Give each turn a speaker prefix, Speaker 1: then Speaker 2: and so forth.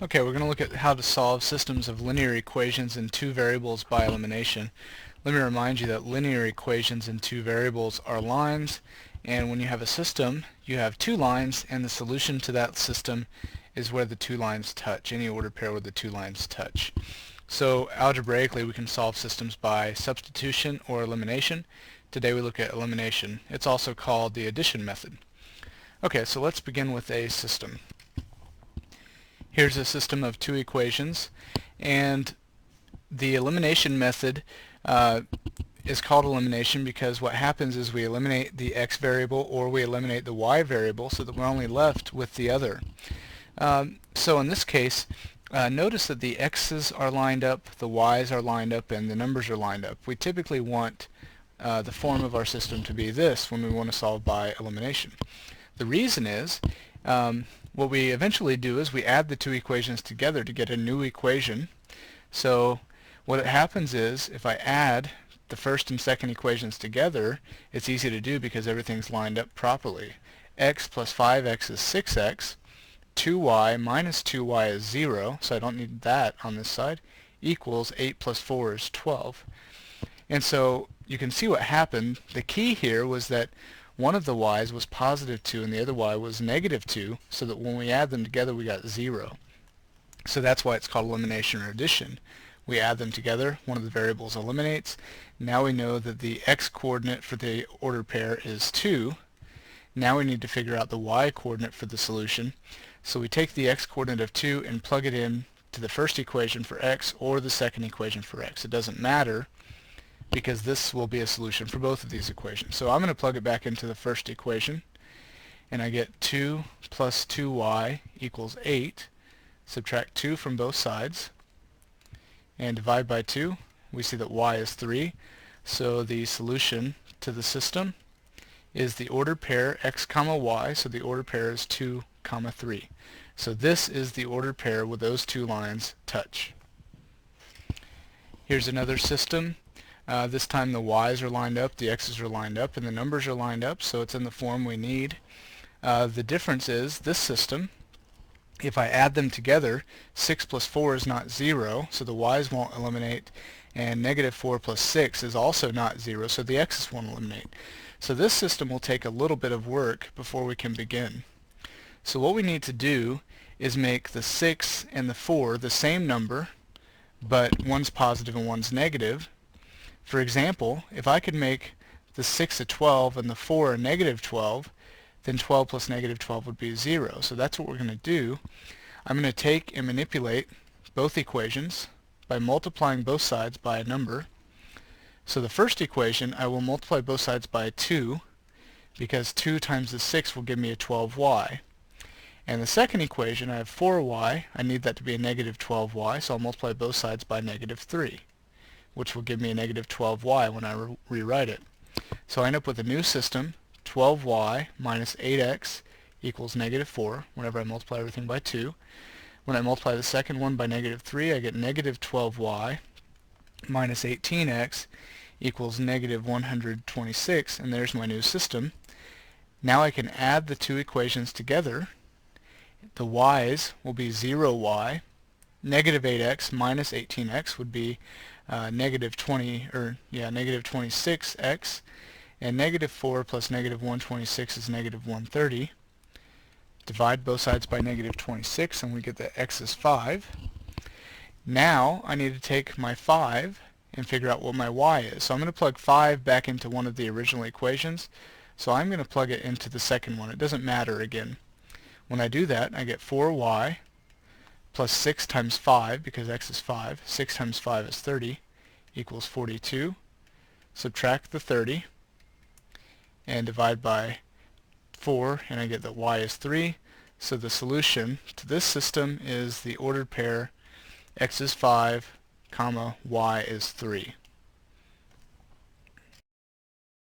Speaker 1: Okay, we're going to look at how to solve systems of linear equations in two variables by elimination. Let me remind you that linear equations in two variables are lines, and when you have a system, you have two lines, and the solution to that system is where the two lines touch, any ordered pair where the two lines touch. So algebraically, we can solve systems by substitution or elimination. Today we look at elimination. It's also called the addition method. Okay, so let's begin with a system. Here's a system of two equations, and the elimination method is called elimination because what happens is we eliminate the x variable or we eliminate the y variable so that we're only left with the other. So in this case, notice that the x's are lined up, the y's are lined up, and the numbers are lined up. We typically want the form of our system to be this when we want to solve by elimination. The reason is what we eventually do is we add the two equations together to get a new equation. So what happens is if I add the first and second equations together, it's easy to do because everything's lined up properly. X plus 5x is 6x, 2y minus 2y is 0, so I don't need that on this side, equals 8 plus 4 is 12. And so you can see what happened. The key here was that one of the y's was positive 2 and the other y was negative 2, so that when we add them together we got 0. So that's why it's called elimination or addition. We add them together, one of the variables eliminates. Now we know that the x-coordinate for the ordered pair is 2. Now we need to figure out the y-coordinate for the solution. So we take the x-coordinate of 2 and plug it in to the first equation for x or the second equation for x. It doesn't matter, because this will be a solution for both of these equations. So I'm going to plug it back into the first equation, and I get 2 plus 2y equals 8. Subtract 2 from both sides, and divide by 2. We see that y is 3. So the solution to the system is the ordered pair x comma y, so the ordered pair is 2 comma 3. So this is the ordered pair where those two lines touch. Here's another system. This time the y's are lined up, the x's are lined up, and the numbers are lined up, so it's in the form we need. The difference is this system, if I add them together, 6 plus 4 is not 0, so the y's won't eliminate, and negative 4 plus 6 is also not 0, so the x's won't eliminate. So this system will take a little bit of work before we can begin. So what we need to do is make the 6 and the 4 the same number, but one's positive and one's negative. For example, if I could make the 6 a 12 and the 4 a negative 12, then 12 plus negative 12 would be 0. So that's what we're going to do. I'm going to take and manipulate both equations by multiplying both sides by a number. So the first equation, I will multiply both sides by 2, because 2 times the 6 will give me a 12y. And the second equation, I have 4y. I need that to be a negative 12y, so I'll multiply both sides by negative 3. Which will give me a negative 12y when I rewrite it. So I end up with a new system, 12y minus 8x equals negative 4 whenever I multiply everything by 2. When I multiply the second one by negative 3, I get negative 12y minus 18x equals negative 126, and there's my new system. Now I can add the two equations together. The y's will be 0y. Negative 8x minus 18x would be negative 26x, and negative 4 plus negative 126 is negative 130. Divide both sides by negative 26 and we get that x is 5. Now I need to take my 5 and figure out what my y is. So I'm going to plug 5 back into one of the original equations. So I'm going to plug it into the second one. It doesn't matter again. When I do that, I get 4y plus 6 times 5, because x is 5. 6 times 5 is 30, equals 42. Subtract the 30, and divide by 4, and I get that y is 3. So the solution to this system is the ordered pair x is 5, comma, y is 3.